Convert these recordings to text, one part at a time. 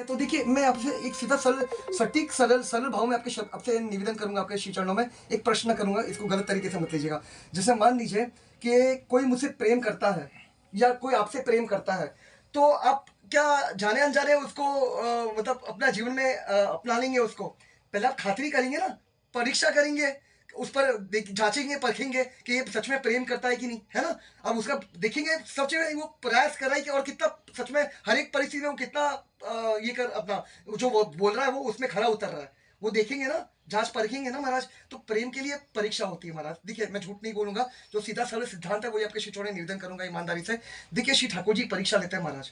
तो देखिए, मैं आपसे एक सीधा सरल सटीक सरल सरल भाव में आपसे निवेदन करूंगा, आपके श्री चरणों में एक प्रश्न करूंगा, इसको गलत तरीके से मत लीजिएगा। जैसे मान लीजिए कि कोई मुझसे प्रेम करता है या कोई आपसे प्रेम करता है, तो आप क्या जाने अनजाने उसको मतलब अपना जीवन में अपना लेंगे उसको? पहले आप खातिरी करेंगे ना, परीक्षा करेंगे, उस पर जांचेंगे परखेंगे कि ये सच में प्रेम करता है कि नहीं, है ना? अब उसका देखेंगे सच में वो प्रयास कर रहा है कि, और कितना सच में हर एक परिस्थिति में वो कितना ये कर अपना जो वो बोल रहा है वो उसमें खरा उतर रहा है, वो देखेंगे ना, जांच परखेंगे ना महाराज। तो प्रेम के लिए परीक्षा होती है महाराज। देखिए, मैं झूठ नहीं बोलूंगा, जो सीधा सरल सिद्धांत है वही आपके शिष्यों ने निवेदन करूंगा ईमानदारी से। देखिए, श्री ठाकुर जी परीक्षा लेते हैं महाराज,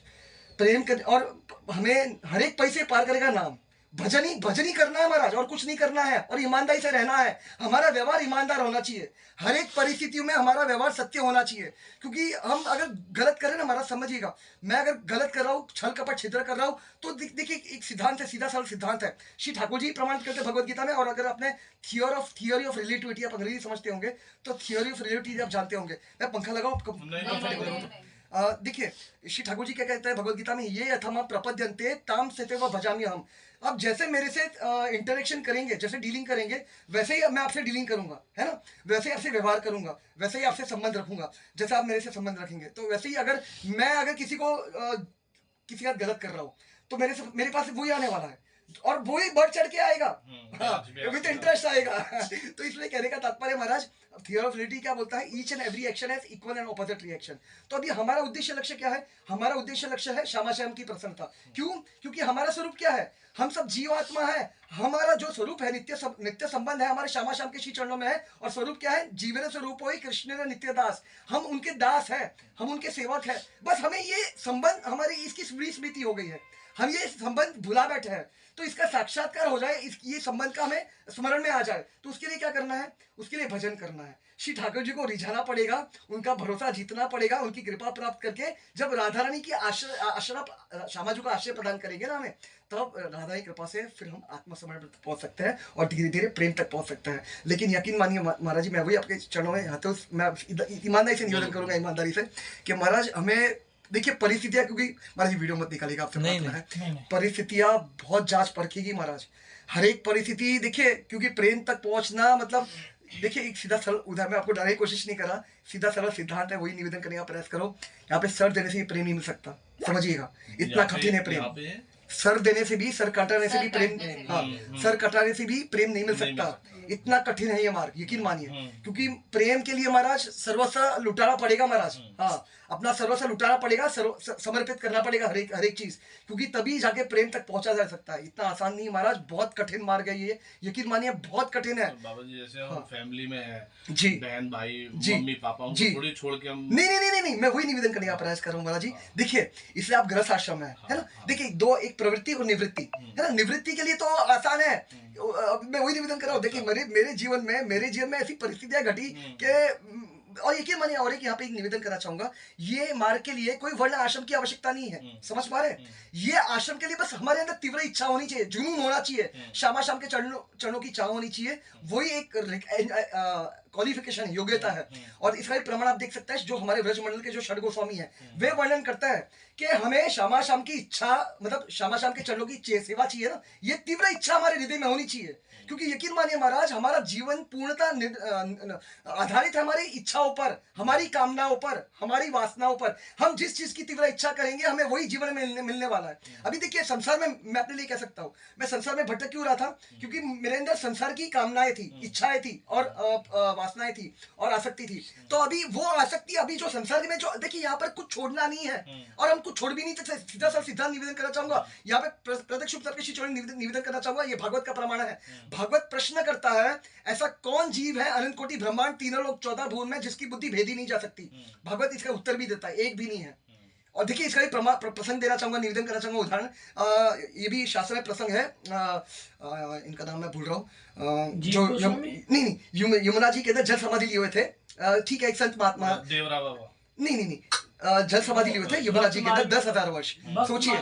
प्रेम कर, और हमें हर एक पैसे पार करेगा नाम, भजन ही करना है महाराज, और कुछ नहीं करना है, और ईमानदारी से रहना है। हमारा व्यवहार ईमानदार होना चाहिए, हर एक परिस्थितियों में हमारा व्यवहार सत्य होना चाहिए। क्योंकि हम अगर गलत करें ना महाराज, समझिएगा, मैं अगर गलत कर रहा हूँ, छल कपट छिद्र कर रहा हूँ, तो देखिए एक सिद्धांत है, सीधा सरल सिद्धांत है, श्री ठाकुर जी प्रमाणित करते हैं भगवत गीता में। और अगर आपने थियोरी ऑफ रिलेटिविटी आप अंग्रेजी समझते होंगे, तो थियोरी ऑफ रिलेटिविटी आप जानते होंगे। मैं पंखा लगाऊं आपको कंफर्टेबल हो तो? देखिए, श्री ठाकुर जी क्या कहते हैं भगवत गीता में, ये अथमा प्रपद्यन्ते ताम सेते व भजाम्य हम। अब जैसे मेरे से इंटरेक्शन करेंगे, जैसे डीलिंग करेंगे, वैसे ही मैं आपसे डीलिंग करूंगा, है ना? वैसे ही आपसे व्यवहार करूंगा, वैसे ही आपसे संबंध रखूंगा, जैसे आप मेरे से संबंध रखेंगे। तो वैसे ही अगर किसी को किसी का गलत कर रहा हूं, तो मेरे पास वही आने वाला है, और वही बढ़ चढ़ के आएगा, विद इंटरेस्ट आएगा। तो इसलिए कहने का तात्पर्य महाराज, थियोरी ऑफ रिलेटिविटी क्या बोलता है, each and every action has equal and opposite reaction. तो अभी हमारा उद्देश्य लक्ष्य क्या है? हमारा उद्देश्य लक्ष्य है श्यामा श्याम की प्रसन्नता। क्यों? क्योंकि हमारा स्वरूप क्या है? हम सब जीवात्मा है। हमारा जो स्वरूप है, नित्य संबंध है हमारे श्यामा श्याम के श्री चरणों में है। और स्वरूप क्या है? जीवन स्वरूप हो कृष्ण नित्य दास। हम उनके दास है, हम उनके सेवक है। बस हमें ये संबंध, हमारी इसकी स्मृति हो गई है, हम ये संबंध भुला बैठे हैं। तो इसका साक्षात्कार हो जाए, ये संबंध का हमें स्मरण में आ जाए, तो उसके लिए क्या करना है? उसके लिए भजन करना है, श्री ठाकुर जी को रिझाना पड़ेगा, उनका भरोसा जीतना पड़ेगा, उनकी कृपा प्राप्त करके जब राधा रानी की आश्रय श्यामा जी को आश्रय प्रदान करेंगे ना हमें, तब राधा की कृपा से फिर हम आत्मसमरण तक पहुंच सकते हैं और धीरे धीरे प्रेम तक पहुंच सकते हैं। लेकिन यकीन मानिए महाराज जी, मैं वही आपके चरणों में हाथों मैं ईमानदारी से निवेदन करूंगा, ईमानदारी से, कि महाराज हमें देखिए परिस्थितियां, क्योंकि महाराज जी वीडियो मत निकालिएगा, आपसे बात है, परिस्थितियां बहुत जांच परखेगी महाराज, हर एक परिस्थिति। देखिए, क्योंकि प्रेम तक पहुंचना मतलब, देखिए एक सीधा सरल उदाहरण, मैं आपको डराने की कोशिश नहीं कर रहा, सीधा सरल सिद्धांत है, वही निवेदन करने का प्रयास करो। यहाँ पे सर देने से भी प्रेम नहीं मिल सकता, समझिएगा, इतना कठिन है प्रेम। सर देने से भी, सर कटाने से भी प्रेम, हाँ, सर कटाने से भी प्रेम नहीं मिल सकता, इतना कठिन है ये मार्ग, यकीन मानिए। क्योंकि प्रेम के लिए महाराज सर्वस्व लुटाना पड़ेगा महाराज, हाँ, अपना सर्वस्व लुटाना पड़ेगा, समर्पित करना पड़ेगा हर एक चीज, क्योंकि तभी जाके प्रेम तक पहुंचा जा सकता है। इतना आसान नहीं महाराज, बहुत कठिन मार्ग है ये, यकीन मानिए बहुत कठिन है। बाबा जी, जैसे हम फैमिली में है जी, बहन भाई मम्मी पापा, उनको थोड़ी छोड़ के हम नहीं, मैं वही निवेदन करने का प्रयास कर रहा हूँ महाराज जी। देखिए, इसलिए आप गृहस्थ आश्रम है ना? देखिए, एक प्रवृत्ति और निवृत्ति है ना? निवृत्ति के लिए तो आसान है, मैं वही निवेदन कर रहा हूँ। देखिए, मेरे जीवन में ऐसी परिस्थितियां घटी कि, और यकीन मानिए, और एक यहाँ पे एक निवेदन करना चाहूंगा, ये मार्ग के लिए कोई वर्ण आश्रम की आवश्यकता नहीं है, समझ पा रहे? ये आश्रम के लिए बस हमारे अंदर तीव्र इच्छा होनी चाहिए, जुनून होना चाहिए, श्यामा श्याम के चरणों की चाह होनी चाहिए, वही एक क्वालिफिकेशन है, योग्यता है। और इसका एक प्रमाण आप देख सकते हैं, जो हमारे ब्रजमंडल के जो षड गोस्वामी है, वे वर्णन करता है कि हमें श्यामा श्याम की इच्छा, मतलब श्यामा श्याम के चरणों की सेवा चाहिए ना, ये तीव्र इच्छा हमारे हृदय में होनी चाहिए। क्योंकि यकीन मानिए महाराज, हमारा जीवन पूर्णता आधारित है हमारी इच्छाओं पर, हमारी कामनाओं पर, हमारी वासनाओं पर। हम जिस चीज की तीव्र इच्छा करेंगे, हमें वही जीवन में मिलने वाला है। अभी देखिए, संसार में मैं अपने लिए कह सकता हूँ, मैं संसार में भटक क्यों रहा था? क्योंकि मेरे अंदर संसार की कामनाएं थी, इच्छाएं थी, और वासनाएं थी, और आसक्ति थी। तो अभी वो आसक्ति, अभी जो संसार में जो, देखिए यहाँ पर कुछ छोड़ना नहीं है, और हम कुछ छोड़ भी नहीं सकते। सीधा सा सिद्धांत निवेदन करना चाहूंगा यहाँ पे, प्रत्यक्ष निवेदन करना चाहूंगा, ये भागवत का प्रमाण है। भागवत प्रश्न करता है, ऐसा कौन जीव है अनंत कोटि ब्रह्मांड तीनों लोक 14 भुवन में जिसकी बुद्धि भेदी नहीं जा सकती? भागवत इसका उत्तर भी देता है, एक भी नहीं है। और देखिए, इसका भी प्रसंग देना चाहूंगा, निवेदन करना चाहूंगा, उदाहरण, ये भी शास्त्र में प्रसंग है, इनका नाम मैं भूल रहा हूँ, जो नहीं, यमुना जी के अंदर जल समाधि लिए हुए थे, ठीक है, एक संत महात्मा, देवरा बाबा, नहीं, जल समाधि लिए हुए थे यमुना जी के अंदर 10,000 वर्ष। सोचिए,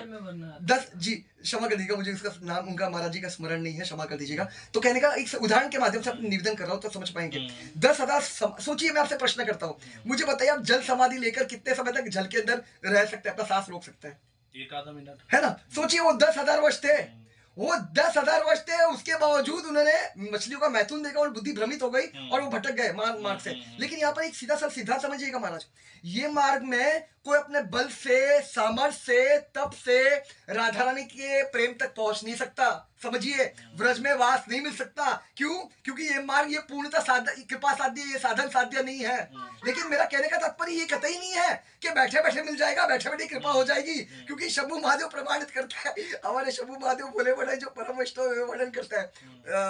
10 जी, क्षमा कर दीजिएगा, मुझे उसका नाम, उनका महाराज जी का स्मरण नहीं है, क्षमा कर दीजिएगा। तो कहने का एक उदाहरण के माध्यम से आप निवेदन कर रहा हूं, तो समझ पाएंगे। 10,000, सोचिए, मैं आपसे प्रश्न करता हूं, मुझे बताइए, आप जल समाधि लेकर कितने समय तक जल के अंदर रह सकते हैं, अपना सांस रोक सकते हैं? एक आधा मिनट। है ना? सोचिए वो 10,000 वर्ष थे, वो 10,000 वर्ष थे, उसके बावजूद उन्होंने मछलियों का मैथुन देखा और बुद्धि भ्रमित हो गई और वो भटक गए मार्ग से। लेकिन यहाँ पर एक सीधा सा सिद्धांत समझिएगा महाराज, ये मार्ग में कोई अपने बल से, सामर्थ्य से, तप से राधा रानी के प्रेम तक पहुंच नहीं सकता। समझिए, व्रज में वास नहीं मिल सकता। क्यों? क्योंकि ये मार्ग, ये पूर्णतः कृपा साध्य, ये साधन साध्य नहीं है। लेकिन मेरा कहने का तात्पर्य ये कतई नहीं है कि बैठे बैठे मिल जाएगा, बैठे बैठे कृपा हो जाएगी। क्योंकि शंभु महादेव प्रमाणित करता है, हमारे शंभु महादेव भोले बड़े जो परम वैष्णव वर्णन करता है,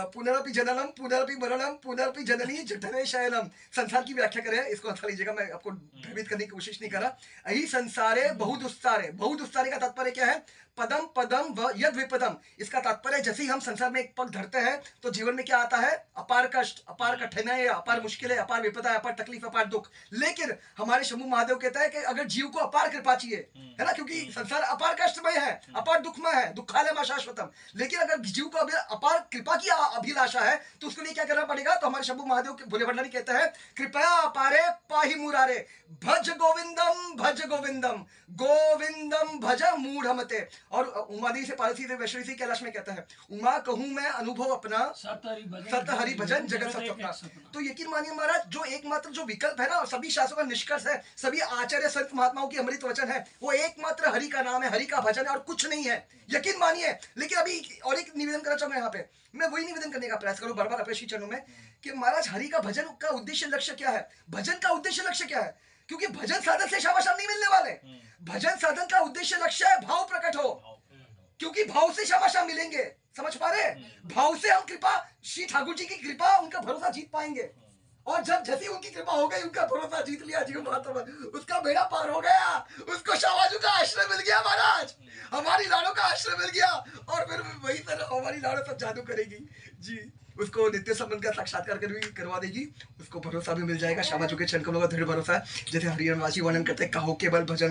पुनरपि जननम पुनरपि मरणम पुनरपि जननी जठरे शयनम। संसार की व्याख्या करें, इसको अच्छा लीजिएगा, मैं आपको भ्रमित करने की कोशिश नहीं कर रहा। अहि संसारे बहुदुस्तारे, बहुदुस्तारे का तात्पर्य क्या है? पदम पदम व यद विपदम। इसका तात्पर्य जैसे ही हम संसार में एक पग धरते हैं तो जीवन में क्या आता है? अपार कष्ट, अपार कठिनाई, अपार मुश्किलें, अपार विपदा, अपार तकलीफ, अपार दुख। लेकिन हमारे शंभु महादेव कहता है कि अगर जीव को अपार कृपा चाहिए, है ना, क्योंकि संसार अपार कष्टमय है, अपार दुखमय है, दुखालय शाश्वतम। लेकिन अगर जीव को अपार कृपा की अभिलाषा है तो उसके लिए क्या करना पड़ेगा? तो हमारे शंभु महादेव के भोले भंडारी कहता है, कृपया अपारे पाहि मुरारे, भज गोविंदम भज गोविंदम, गोविंदम भज मूढ़मते। और उमादेवी से पारसी से वैष्णवी से कैलाश में कहता है, उमा कहूं मैं अनुभव अपना, सत हरि भजन जगत सब सपना। तो यकीन मानिए महाराज, जो एकमात्र जो विकल्प है ना, सभी शास्त्रों का निष्कर्ष है, सभी आचार्य संत महात्माओं की अमृत वचन है, वो एकमात्र हरि का नाम है, हरि का भजन है और कुछ नहीं है। यकीन मानिए। लेकिन अभी और एक निवेदन करना चाहूंगा यहाँ पे, मैं वही निवेदन करने का प्रयास करूं बार बार अपने श्री चरणों में, कि महाराज हरि का भजन का उद्देश्य लक्ष्य क्या है? भजन का उद्देश्य लक्ष्य क्या है? क्योंकि भजन साधन से शाबाश नहीं मिलने वाले। भजन साधन का उद्देश्य लक्ष्य है भाव प्रकट हो, क्योंकि भाव से शाबाश मिलेंगे। समझ पा रहे? भाव से हम कृपा, श्री ठाकुर जी की कृपा, उनका भरोसा जीत पाएंगे। और जब जैसी उनकी कृपा हो गई, उनका भरोसा जीत लिया जीव महात्मा, उसका बेड़ा पार हो गया, उसको शाबाजू का आश्रय मिल गया महाराज, हमारी लाड़ों का आश्रय मिल गया। और फिर वही तरह हमारी लाड़ों सब जादू करेगी जी, उसको नित्य संबंध का साक्षात्कार कर भी करवा देगी, उसको भरोसा भी मिल जाएगा। शाबाजू के चरण कमलों का दृढ़ भरोसा है, जैसे हरिहरवासी वर्णन करते हैं, कहो केवल भजन को